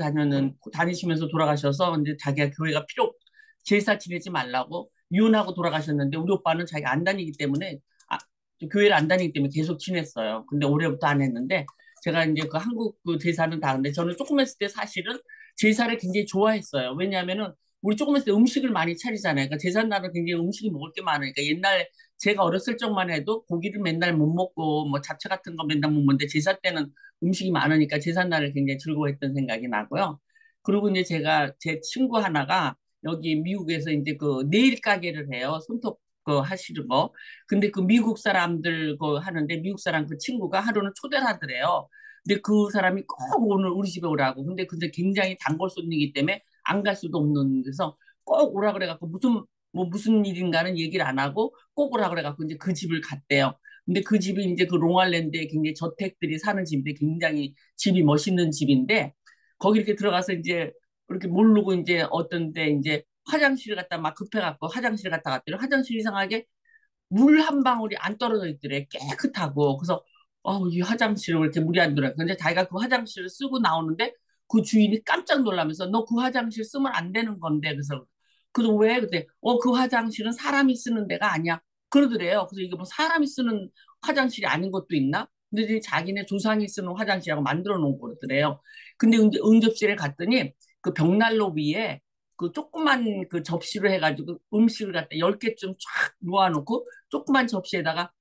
다니시면서 돌아가셔서 이제 자기가 교회가 제사 지내지 말라고 이혼하고 돌아가셨는데 우리 오빠는 자기가 안 다니기 때문에 교회를 안 다니기 때문에 계속 지냈어요. 근데 올해부터 안 했는데 제가 이제 그 한국 그 제사는 다 근데 저는 조금 했을 때 사실은 제사를 굉장히 좋아했어요. 왜냐하면은 우리 조금 했을 때 음식을 많이 차리잖아요. 그러니까 제사 날은 굉장히 음식이 먹을 게 많으니까 옛날 제가 어렸을 적만 해도 고기를 맨날 못 먹고 뭐 잡채 같은 거 맨날 못 먹는데 제사 때는 음식이 많으니까 제사 날을 굉장히 즐거워했던 생각이 나고요. 그리고 이제 제가 제 친구 하나가 여기 미국에서 이제 그 네일 가게를 해요. 손톱 그 하시는 거. 근데 그 미국 사람들 그 하는데 미국 사람 그 친구가 하루는 초대를 하더래요. 근데 그 사람이 꼭 오늘 우리 집에 오라고. 근데 굉장히 단골 손님이기 때문에 안 갈 수도 없는 데서 꼭 오라 그래갖고 무슨 일인가는 얘기를 안 하고 꼭 오라 그래갖고 이제 그 집을 갔대요. 근데 그 집이 이제 그 롱알랜드에 굉장히 저택들이 사는 집인데 굉장히 집이 멋있는 집인데 거기 이렇게 들어가서 이제 이렇게 모르고 이제 어떤 데 이제 화장실을 갔다 막 급해갖고 화장실 갔다 갔더니 화장실 이상하게 물 한 방울이 안 떨어져 있더래. 깨끗하고. 그래서 이 화장실에 왜 이렇게 물이 안 들어요. 근데 자기가 그 화장실을 쓰고 나오는데 그 주인이 깜짝 놀라면서 너 그 화장실 쓰면 안 되는 건데. 그래서 왜? 그때 그 화장실은 사람이 쓰는 데가 아니야. 그러더래요. 그래서 이게 뭐 사람이 쓰는 화장실이 아닌 것도 있나? 근데 이제 자기네 조상이 쓰는 화장실이라고 만들어 놓은 거더래요. 근데 응접실에 갔더니 그 벽난로 위에 그 조그만 그 접시로 해가지고 음식을 갖다 10개쯤 쫙 놓아놓고 조그만 접시에다가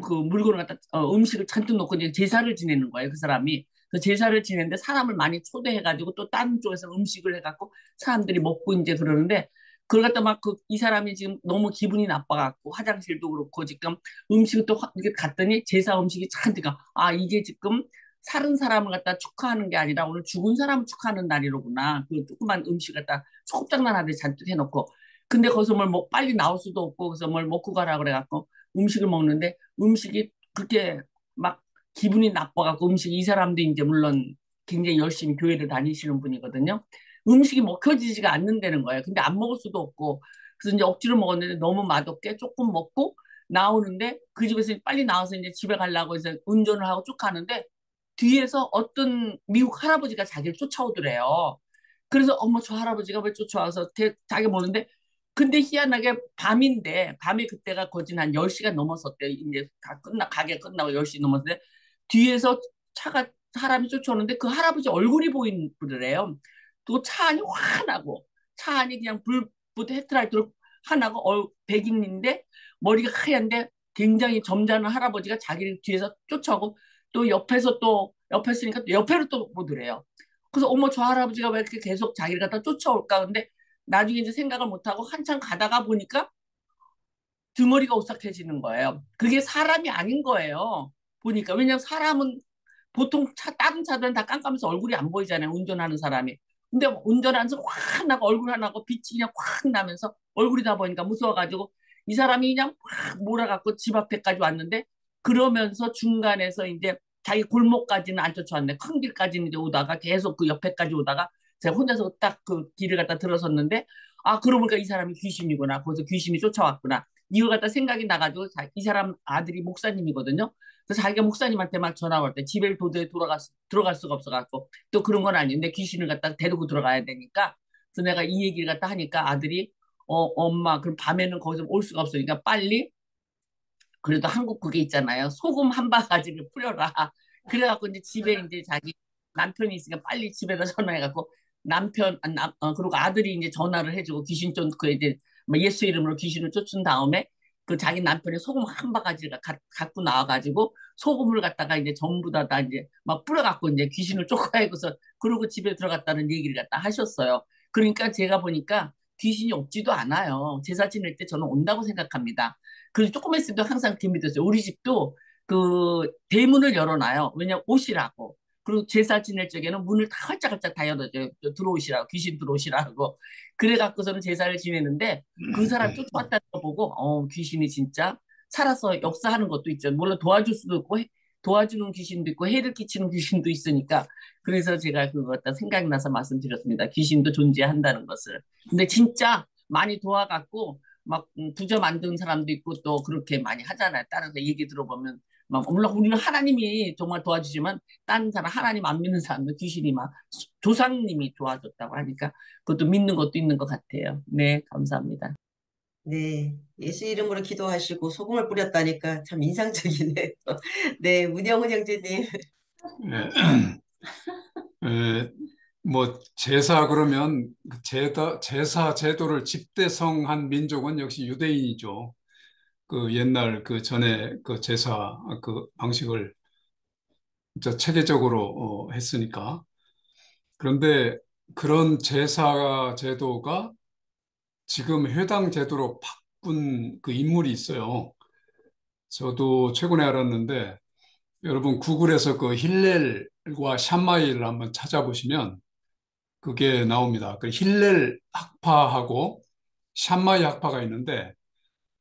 그 물건을 갖다 음식을 잔뜩 놓고 이제 제사를 지내는 거예요. 그 사람이. 그 제사를 지내는데 사람을 많이 초대해가지고 또 다른 쪽에서 음식을 해갖고 사람들이 먹고 이제 그러는데 그걸 갖다 막 이 사람이 지금 너무 기분이 나빠갖고 화장실도 그렇고 지금 음식을 또 이렇게 갔더니 제사 음식이 잔뜩 이게 지금 살은 사람을 갖다 축하하는 게 아니라 오늘 죽은 사람을 축하하는 날이로구나. 그 조그만 음식 갖다 소장난하듯이 잔뜩 해놓고 근데 거기서 뭐 빨리 나올 수도 없고 그래서 뭘 먹고 가라 그래갖고 음식을 먹는데 음식이 그렇게 막 기분이 나빠갖고 이 사람도 이제 물론 굉장히 열심히 교회를 다니시는 분이거든요. 음식이 먹혀지지가 않는다는 거예요. 근데 안 먹을 수도 없고 그래서 이제 억지로 먹었는데 너무 맛없게 조금 먹고 나오는데 그 집에서 빨리 나와서 이제 집에 가려고 해서 운전을 하고 쭉 가는데 뒤에서 어떤 미국 할아버지가 자기를 쫓아오더래요. 그래서 어머 저 할아버지가 왜 쫓아와서 자기 보는데 근데 희한하게 밤인데 밤에 그때가 거진 한 10시가 넘었었대요. 이제 가게 끝나고 10시 넘었는데 뒤에서 사람이 쫓아오는데 그 할아버지 얼굴이 보이더래요. 또 차 안이 환하고 차 안이 그냥 불붙 헤드라이트로 환하고 백인인데 머리가 하얀데 굉장히 점잖은 할아버지가 자기를 뒤에서 쫓아오고 또 옆에 있으니까 또 옆에로 또 보더래요. 그래서 어머 저 할아버지가 왜 이렇게 계속 자기를 갖다 쫓아올까? 근데 나중에 이제 생각을 못하고 한참 가다가 보니까 등어리가 오싹해지는 거예요. 그게 사람이 아닌 거예요. 보니까. 왜냐면 사람은 보통 다른 차들은 다 깜깜해서 얼굴이 안 보이잖아요. 운전하는 사람이. 근데 운전하면서 확 나고 얼굴 하나고 빛이 그냥 확 나면서 얼굴이 다 보니까 무서워가지고 이 사람이 그냥 확 몰아갖고 집 앞에까지 왔는데 그러면서 중간에서 이제 자기 골목까지는 안 쫓아왔네. 큰 길까지는 이제 오다가 계속 그 옆에까지 오다가 제가 혼자서 딱 그 길을 갖다 들어섰는데 그러고 보니까 이 사람이 귀신이구나. 거기서 귀신이 쫓아왔구나. 이걸 갖다 생각이 나가지고 이 사람 아들이 목사님이거든요. 그래서 자기가 목사님한테 막 전화 올 때 집에 도저히 들어갈 수가 없어갖고 또 그런 건 아닌데 귀신을 갖다 데리고 들어가야 되니까 그래서 내가 이 얘기를 갖다 하니까 아들이 엄마 그럼 밤에는 거기서 올 수가 없으니까 빨리 그래도 한국 그게 있잖아요. 소금 한 바가지를 뿌려라. 그래갖고 이제 집에 이제 자기 남편이 있으니까 빨리 집에다 전화해갖고 그리고 아들이 이제 전화를 해주고 귀신 쫓고 이제 뭐 예수 이름으로 귀신을 쫓은 다음에 그 자기 남편이 소금 한 바가지를 갖고 나와가지고 소금을 갖다가 이제 전부 다 이제 막 뿌려갖고 이제 귀신을 쫓아내고서 그러고 집에 들어갔다는 얘기를 갖다 하셨어요. 그러니까 제가 보니까 귀신이 없지도 않아요. 제사 지낼 때 저는 온다고 생각합니다. 그래서 조금 있을 때 항상 그 믿었어요. 우리 집도 그 대문을 열어놔요. 왜냐면 오시라고. 그리고 제사 지낼 적에는 문을 다 활짝활짝 다 열어줘요. 들어오시라고, 귀신 들어오시라고. 그래갖고서는 제사를 지내는데 그 사람 쫓아왔다는 거 보고, 귀신이 진짜 살아서 역사하는 것도 있죠. 물론 도와줄 수도 있고, 도와주는 귀신도 있고, 해를 끼치는 귀신도 있으니까. 그래서 제가 그거 갖다 생각이 나서 말씀드렸습니다. 귀신도 존재한다는 것을. 근데 진짜 많이 도와갖고, 막 부자 만든 사람도 있고 또 그렇게 많이 하잖아요. 다른 거 얘기 들어보면 물론 우리는 하나님이 정말 도와주지만 다른 사람 하나님 안 믿는 사람들 귀신이 막 조상님이 도와줬다고 하니까 그것도 믿는 것도 있는 것 같아요. 네, 감사합니다. 네, 예수 이름으로 기도하시고 소금을 뿌렸다니까 참 인상적이네요. 네, 문영훈 형제님. 예, 뭐 제사 그러면 제사 제도를 집대성한 민족은 역시 유대인이죠. 그 옛날 그 전에 그 제사 그 방식을 진짜 체계적으로 했으니까. 그런데 그런 제사 제도가 지금 회당 제도로 바꾼 그 인물이 있어요. 저도 최근에 알았는데 여러분 구글에서 그 힐렐과 샴마이를 한번 찾아보시면 그게 나옵니다. 그 힐렐 학파하고 샴마이 학파가 있는데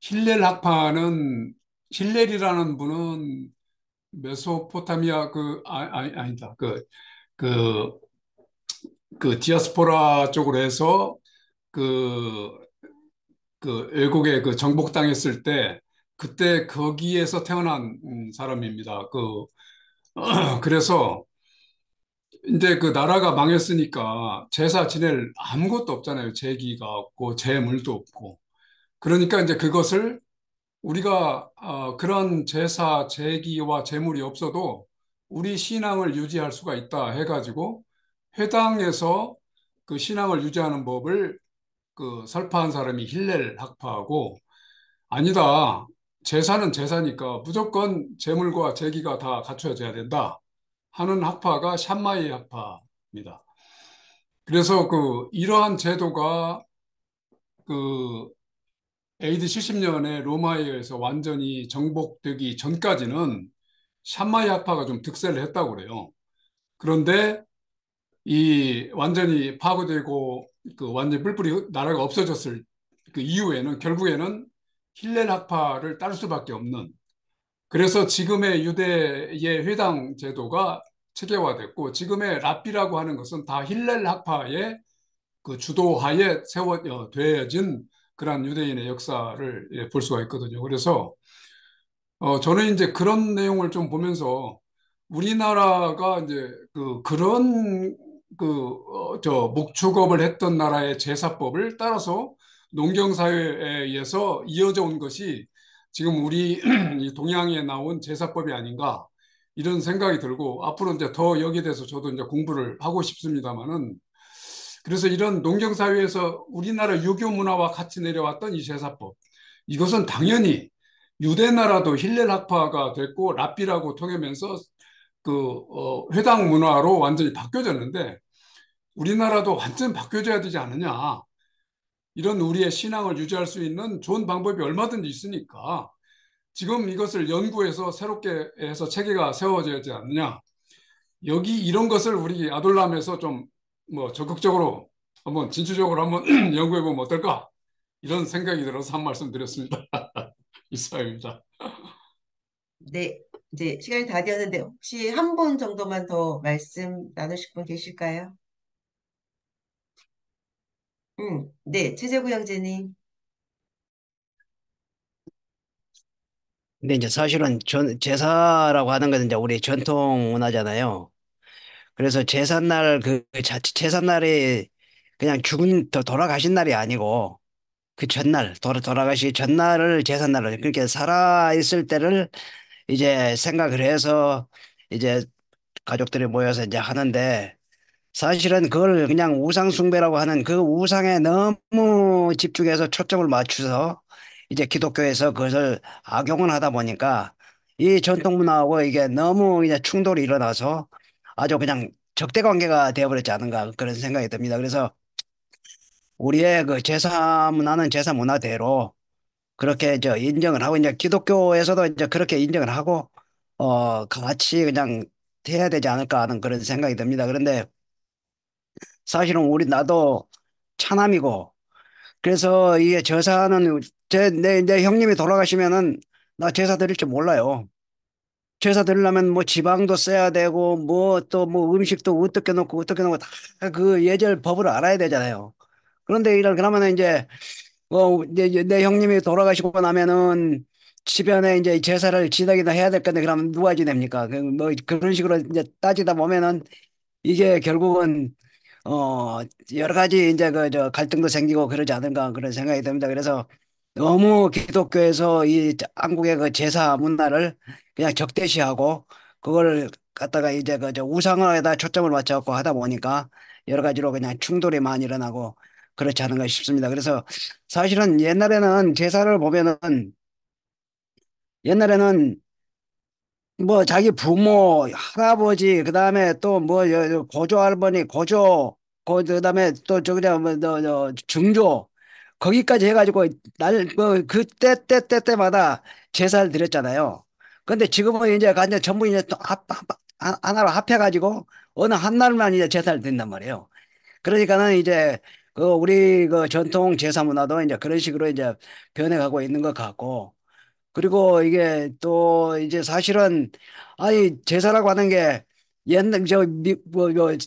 힐렐 학파는 힐렐이라는 분은 메소포타미아 아니다. 그, 그 디아스포라 쪽으로 해서 그, 그 외국에 그 정복당했을 때 그때 거기에서 태어난 사람입니다. 그래서 이제 그 나라가 망했으니까 제사 지낼 아무것도 없잖아요. 제기가 없고 제물도 없고. 그러니까 이제 그것을 우리가 그런 제사 제기와 제물이 없어도 우리 신앙을 유지할 수가 있다 해가지고 회당에서 그 신앙을 유지하는 법을 그 설파한 사람이 힐렐 학파하고 아니다. 제사는 제사니까 무조건 제물과 제기가 다 갖춰져야 된다 하는 학파가 샴마이 학파입니다. 그래서 그 이러한 제도가 그 AD 70년에 로마에 의해서 완전히 정복되기 전까지는 샴마이 학파가 좀 득세를 했다고 그래요. 그런데 이 완전히 파괴되고 그 완전히 뿔뿔이 나라가 없어졌을 그 이후에는 결국에는 힐렐 학파를 따를 수밖에 없는 그래서 지금의 유대의 회당 제도가 체계화됐고 지금의 랍비라고 하는 것은 다 힐렐 학파의 그 주도하에 되어진 그러한 유대인의 역사를 볼 수가 있거든요. 그래서 저는 이제 그런 내용을 좀 보면서 우리나라가 이제 그런 목축업을 했던 나라의 제사법을 따라서 농경사회에 의해서 이어져 온 것이 지금 우리 이 동양에 나온 제사법이 아닌가 이런 생각이 들고 앞으로 이제 더 여기에 대해서 저도 이제 공부를 하고 싶습니다만은 그래서 이런 농경사회에서 우리나라 유교 문화와 같이 내려왔던 이 제사법 이것은 당연히 유대 나라도 힐렐 학파가 됐고 랍비라고 통하면서 회당 문화로 완전히 바뀌어졌는데 우리나라도 완전 바뀌어져야 되지 않느냐. 이런 우리의 신앙을 유지할 수 있는 좋은 방법이 얼마든지 있으니까 지금 이것을 연구해서 새롭게 해서 체계가 세워져야 되지 않느냐. 여기 이런 것을 우리 아돌람에서 좀 뭐 적극적으로 한번 진취적으로 한번 연구해 보면 어떨까? 이런 생각이 들어서 한 말씀 드렸습니다. 이사입니다. 네, 이제 시간이 다 되었는데 혹시 한 분 정도만 더 말씀 나누실 분 계실까요? 네, 최재구 형제님. 근데 이제 사실은 제사라고 하는 것은 이제 우리 전통 문화잖아요. 그래서 제삿날 제삿날이 그냥 돌아가신 날이 아니고 그 전날, 돌아가시기 전날을 제삿날로, 그렇게 살아있을 때를 이제 생각을 해서 이제 가족들이 모여서 이제 하는데 사실은 그걸 그냥 우상숭배라고 하는 그 우상에 너무 집중해서 초점을 맞춰서 이제 기독교에서 그것을 악용을 하다 보니까 이 전통 문화하고 이게 너무 이제 충돌이 일어나서 아주 그냥 적대 관계가 되어버렸지 않은가 그런 생각이 듭니다. 그래서 우리의 그 제사 문화는 제사 문화대로 그렇게 인정을 하고 이제 기독교에서도 이제 그렇게 인정을 하고 같이 그냥 해야 되지 않을까 하는 그런 생각이 듭니다. 그런데 사실은 나도 차남이고 그래서 이게 제사는 내 형님이 돌아가시면은 나 제사 드릴 줄 몰라요. 제사 드리려면 뭐 지방도 써야 되고 뭐 또 뭐 음식도 어떻게 놓고 다 그 예절 법을 알아야 되잖아요. 그런데 그러면은 이제 내 형님이 돌아가시고 나면은 주변에 이제 제사를 지내기도 해야 될 건데 그러면 누가 지냅니까? 뭐 그런 식으로 이제 따지다 보면은 이게 결국은 어 여러 가지 이제 그 저 갈등도 생기고 그러지 않을까 그런 생각이 듭니다. 그래서 너무 기독교에서 이 한국의 그 제사 문화를 그냥 적대시하고 그걸 갖다가 이제 그 저 우상화에다 초점을 맞춰갖고 하다 보니까 여러 가지로 그냥 충돌이 많이 일어나고 그렇지 않은가 싶습니다. 그래서 사실은 제사를 보면은 옛날에는 뭐 자기 부모, 할아버지, 그다음에 또 뭐 고조 할머니, 그다음에 또 저기냐 뭐저 증조 거기까지 해가지고 뭐 때마다 제사를 드렸잖아요. 근데 지금은 이제 완전 전부 이제 또 하나로 합해가지고 어느 한 날만 이제 제사를 드린단 말이에요. 그러니까는 이제 그 우리 그 전통 제사 문화도 이제 그런 식으로 이제 변해가고 있는 것 같고 그리고 이게 또 이제 사실은 아니 제사라고 하는 게 옛날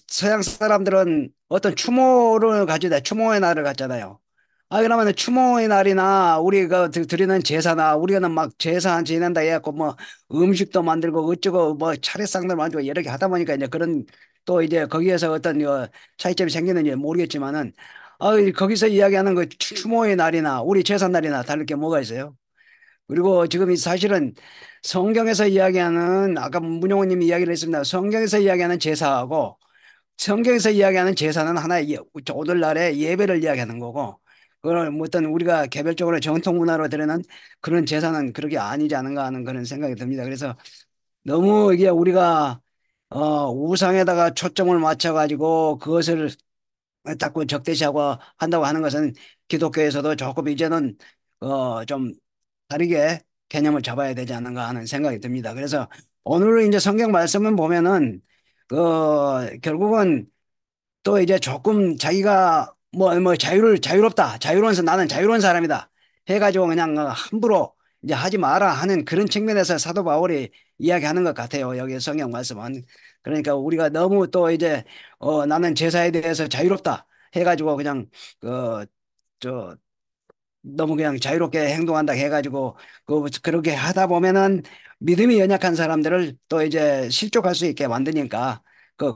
서양 사람들은 어떤 추모를 가지다 추모의 날을 갖잖아요. 아 그러면 추모의 날이나 우리가 드리는 제사나 우리는 막 제사 지낸다 해갖고 뭐 음식도 만들고 어쩌고 뭐 차례상도 만들고 여러 개 하다 보니까 이제 그런 또 이제 거기에서 어떤 차이점이 생기는지 모르겠지만은 아 거기서 이야기하는 그 추모의 날이나 우리 제사 날이나 다를 게 뭐가 있어요? 그리고 지금 이 사실은 성경에서 이야기하는 아까 문용호님이 이야기를 했습니다. 성경에서 이야기하는 제사하고 성경에서 이야기하는 제사는 하나의 오늘날의 예배를 이야기하는 거고 그걸 뭐 어떤 우리가 개별적으로 정통 문화로 드리는 그런 제사는 그렇게 아니지 않은가 하는 그런 생각이 듭니다. 그래서 너무 이게 우리가 우상에다가 초점을 맞춰가지고 그것을 자꾸 적대시하고 한다고 하는 것은 기독교에서도 조금 이제는 좀 다르게 개념을 잡아야 되지 않는가 하는 생각이 듭니다. 그래서 오늘 이제 성경 말씀을 보면은 결국은 또 이제 조금 자기가 뭐 자유롭다. 자유로워서 나는 자유로운 사람이다. 해가지고 그냥 함부로 이제 하지 마라 하는 그런 측면에서 사도 바울이 이야기하는 것 같아요. 여기 성경 말씀은. 그러니까 우리가 너무 또 이제 나는 제사에 대해서 자유롭다. 해가지고 그냥 저 너무 그냥 자유롭게 행동한다 해가지고 그렇게 하다 보면은 믿음이 연약한 사람들을 또 이제 실족할 수 있게 만드니까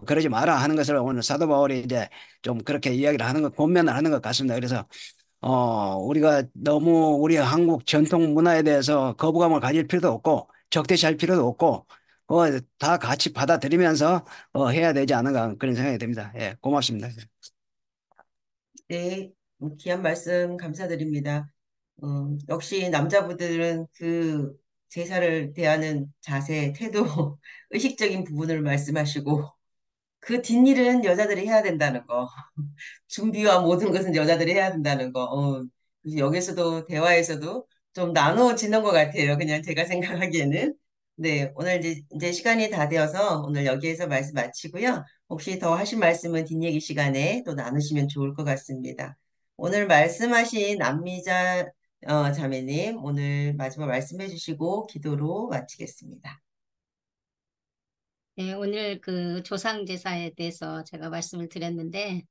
그러지 마라 하는 것을 오늘 사도 바울이 이제 좀 그렇게 이야기를 하는 것 권면을 하는 것 같습니다. 그래서 우리가 너무 우리 한국 전통 문화에 대해서 거부감을 가질 필요도 없고 적대시할 필요도 없고 다 같이 받아들이면서 해야 되지 않은가 그런 생각이 듭니다. 예, 고맙습니다. 네, 귀한 말씀 감사드립니다. 역시 남자분들은 그 제사를 대하는 자세, 태도, 의식적인 부분을 말씀하시고 그 뒷일은 여자들이 해야 된다는 거. 준비와 모든 것은 여자들이 해야 된다는 거. 그래서 여기서도 대화에서도 좀 나누어지는 것 같아요. 그냥 제가 생각하기에는. 네, 오늘 이제 시간이 다 되어서 오늘 여기에서 말씀 마치고요. 혹시 더 하실 말씀은 뒷얘기 시간에 또 나누시면 좋을 것 같습니다. 오늘 말씀하신 안미자 자매님, 오늘 마지막 말씀해 주시고 기도로 마치겠습니다. 네, 오늘 그 조상제사에 대해서 제가 말씀을 드렸는데,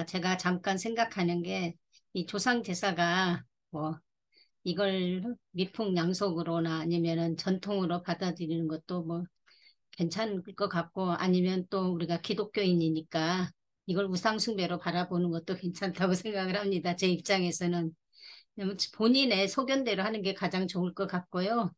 제가 잠깐 생각하는 게, 이 조상제사가 뭐, 이걸 미풍양속으로나 아니면은 전통으로 받아들이는 것도 뭐 괜찮을 것 같고, 아니면 또 우리가 기독교인이니까 이걸 우상숭배로 바라보는 것도 괜찮다고 생각을 합니다. 제 입장에서는. 왜냐면 본인의 소견대로 하는 게 가장 좋을 것 같고요.